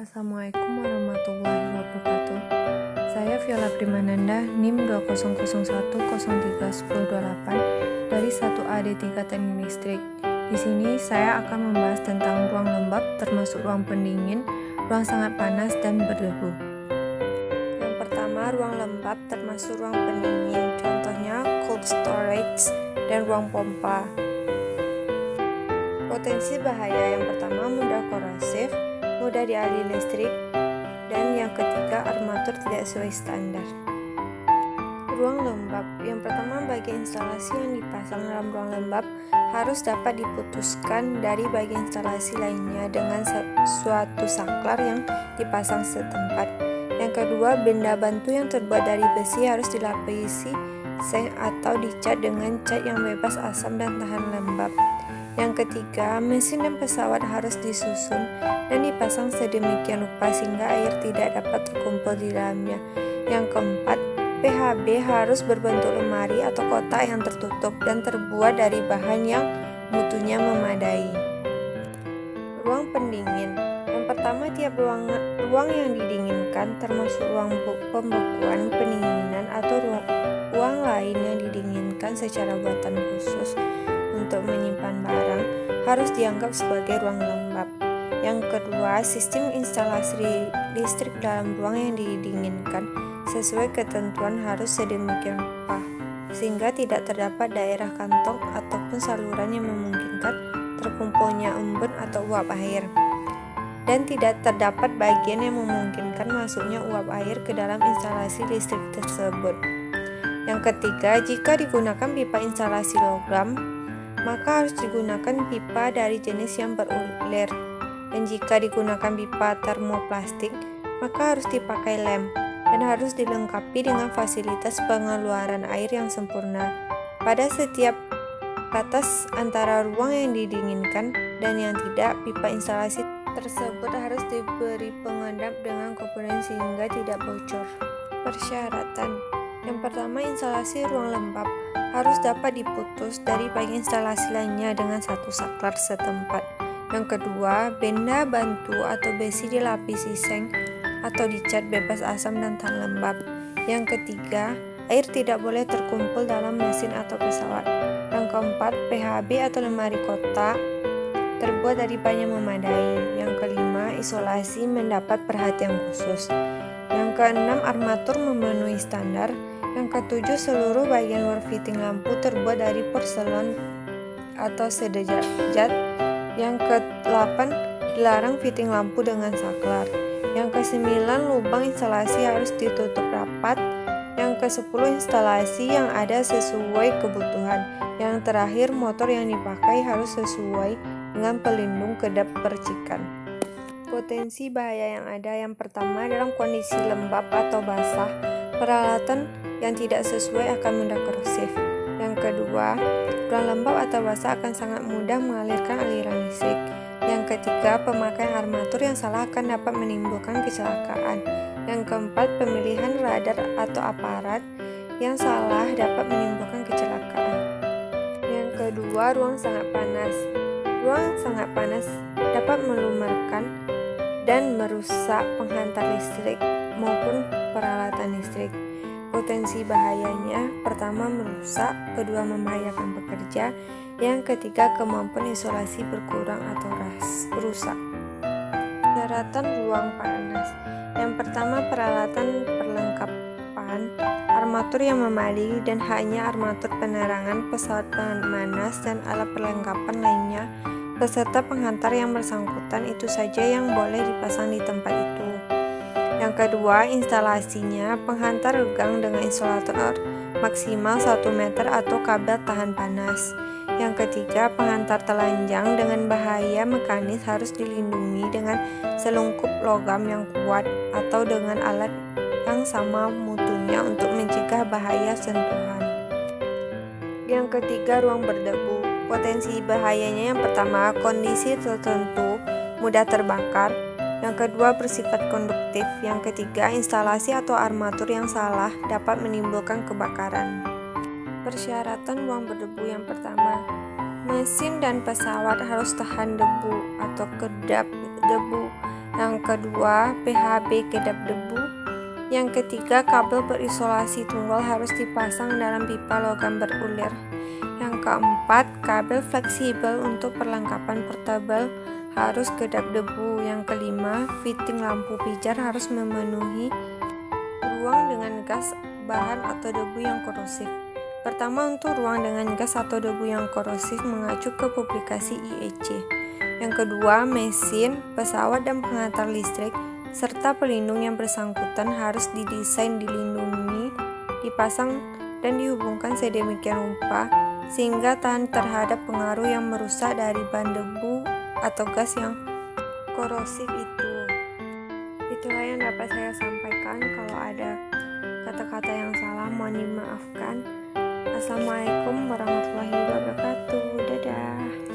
Assalamualaikum warahmatullahi wabarakatuh. Saya Viola Primananda, NIM 200103108 dari 1AD3 Teknik Listrik. Di sini saya akan membahas tentang ruang lembab termasuk ruang pendingin, ruang sangat panas dan berdebu. Yang pertama, ruang lembab termasuk ruang pendingin, contohnya cold storage dan ruang pompa. Potensi bahaya yang pertama mudah korosif, mudah dialiri listrik, dan yang ketiga armatur tidak sesuai standar. Ruang lembab yang pertama, bagian instalasi yang dipasang dalam ruang lembab harus dapat diputuskan dari bagian instalasi lainnya dengan suatu saklar yang dipasang setempat. Yang kedua, benda bantu yang terbuat dari besi harus dilapisi seng atau dicat dengan cat yang bebas asam dan tahan lembab. Yang ketiga, mesin dan pesawat harus disusun dan dipasang sedemikian rupa sehingga air tidak dapat terkumpul di dalamnya. Yang keempat, PHB harus berbentuk lemari atau kotak yang tertutup dan terbuat dari bahan yang mutunya memadai. Ruang pendingin. Yang pertama, tiap ruang yang didinginkan termasuk ruang pembekuan, pendinginan atau ruang lain yang didinginkan secara buatan khusus untuk menyimpan barang harus dianggap sebagai ruang lembab. Yang kedua, sistem instalasi listrik dalam ruang yang didinginkan sesuai ketentuan harus sedemikian rupa sehingga tidak terdapat daerah kantong ataupun saluran yang memungkinkan terkumpulnya embun atau uap air, dan tidak terdapat bagian yang memungkinkan masuknya uap air ke dalam instalasi listrik tersebut. Yang ketiga, jika digunakan pipa instalasi logam, maka harus digunakan pipa dari jenis yang berulir, dan jika digunakan pipa termoplastik, maka harus dipakai lem dan harus dilengkapi dengan fasilitas pengeluaran air yang sempurna. Pada setiap batas antara ruang yang didinginkan dan yang tidak, pipa instalasi tersebut harus diberi pengendap dengan komponen sehingga tidak bocor. Persyaratan yang pertama, instalasi ruang lembab harus dapat diputus dari bagian instalasi lainnya dengan satu saklar setempat. Yang kedua, benda bantu atau besi dilapisi seng atau dicat bebas asam dan tahan lembab. Yang ketiga, air tidak boleh terkumpul dalam mesin atau pesawat. Yang keempat, PHB atau lemari kotak terbuat dari bahan yang memadai. Yang kelima, isolasi mendapat perhatian khusus. Yang keenam, armatur memenuhi standar. Yang ketujuh, seluruh bagian luar fitting lampu terbuat dari porselen atau sederajat. Yang kedelapan, dilarang fitting lampu dengan saklar. Yang kesembilan, lubang instalasi harus ditutup rapat. Yang kesepuluh, instalasi yang ada sesuai kebutuhan. Yang terakhir, motor yang dipakai harus sesuai dengan pelindung kedap percikan. Potensi bahaya yang ada yang pertama, dalam kondisi lembab atau basah, peralatan yang tidak sesuai akan mudah korosif. Yang kedua, ruang lembab atau basah akan sangat mudah mengalirkan aliran listrik. Yang ketiga, pemakaian armatur yang salah akan dapat menimbulkan kecelakaan. Yang keempat, pemilihan radar atau aparat yang salah dapat menimbulkan kecelakaan. Yang kedua, ruang sangat panas. Ruang sangat panas dapat melumarkan dan merusak penghantar listrik maupun peralatan listrik. Potensi bahayanya, pertama merusak, kedua membahayakan pekerja, yang ketiga kemampuan isolasi berkurang atau rusak. Persyaratan ruang panas. Yang pertama, peralatan perlengkapan, armatur yang memadai dan hanya armatur penerangan, pesawat pemanas dan alat perlengkapan lainnya beserta penghantar yang bersangkutan itu saja yang boleh dipasang di tempat itu. Yang kedua, instalasinya penghantar regang dengan isolator maksimal 1 meter atau kabel tahan panas. Yang ketiga, penghantar telanjang dengan bahaya mekanis harus dilindungi dengan selungkup logam yang kuat atau dengan alat yang sama mutunya untuk mencegah bahaya sentuhan. Yang ketiga, ruang berdebu. Potensi bahayanya yang pertama, kondisi tertentu mudah terbakar. Yang kedua, bersifat konduktif. Yang ketiga, instalasi atau armatur yang salah dapat menimbulkan kebakaran. Persyaratan ruang berdebu yang pertama, mesin dan pesawat harus tahan debu atau kedap debu Yang kedua, PHB kedap debu. Yang ketiga, kabel berisolasi tunggal harus dipasang dalam pipa logam berulir. Yang keempat, kabel fleksibel untuk perlengkapan portabel harus kedap debu. Yang kelima, fitting lampu pijar harus memenuhi ruang dengan gas, bahan atau debu yang korosif. Pertama, untuk ruang dengan gas atau debu yang korosif mengacu ke publikasi IEC. Yang kedua, mesin, pesawat dan pengantar listrik serta pelindung yang bersangkutan harus didesain dilindungi, dipasang dan dihubungkan sedemikian rupa sehingga tahan terhadap pengaruh yang merusak dari bahan debu atau gas yang korosif itu. Itulah yang dapat saya sampaikan. Kalau ada kata-kata yang salah mohon dimaafkan. Assalamualaikum warahmatullahi wabarakatuh. Dadah.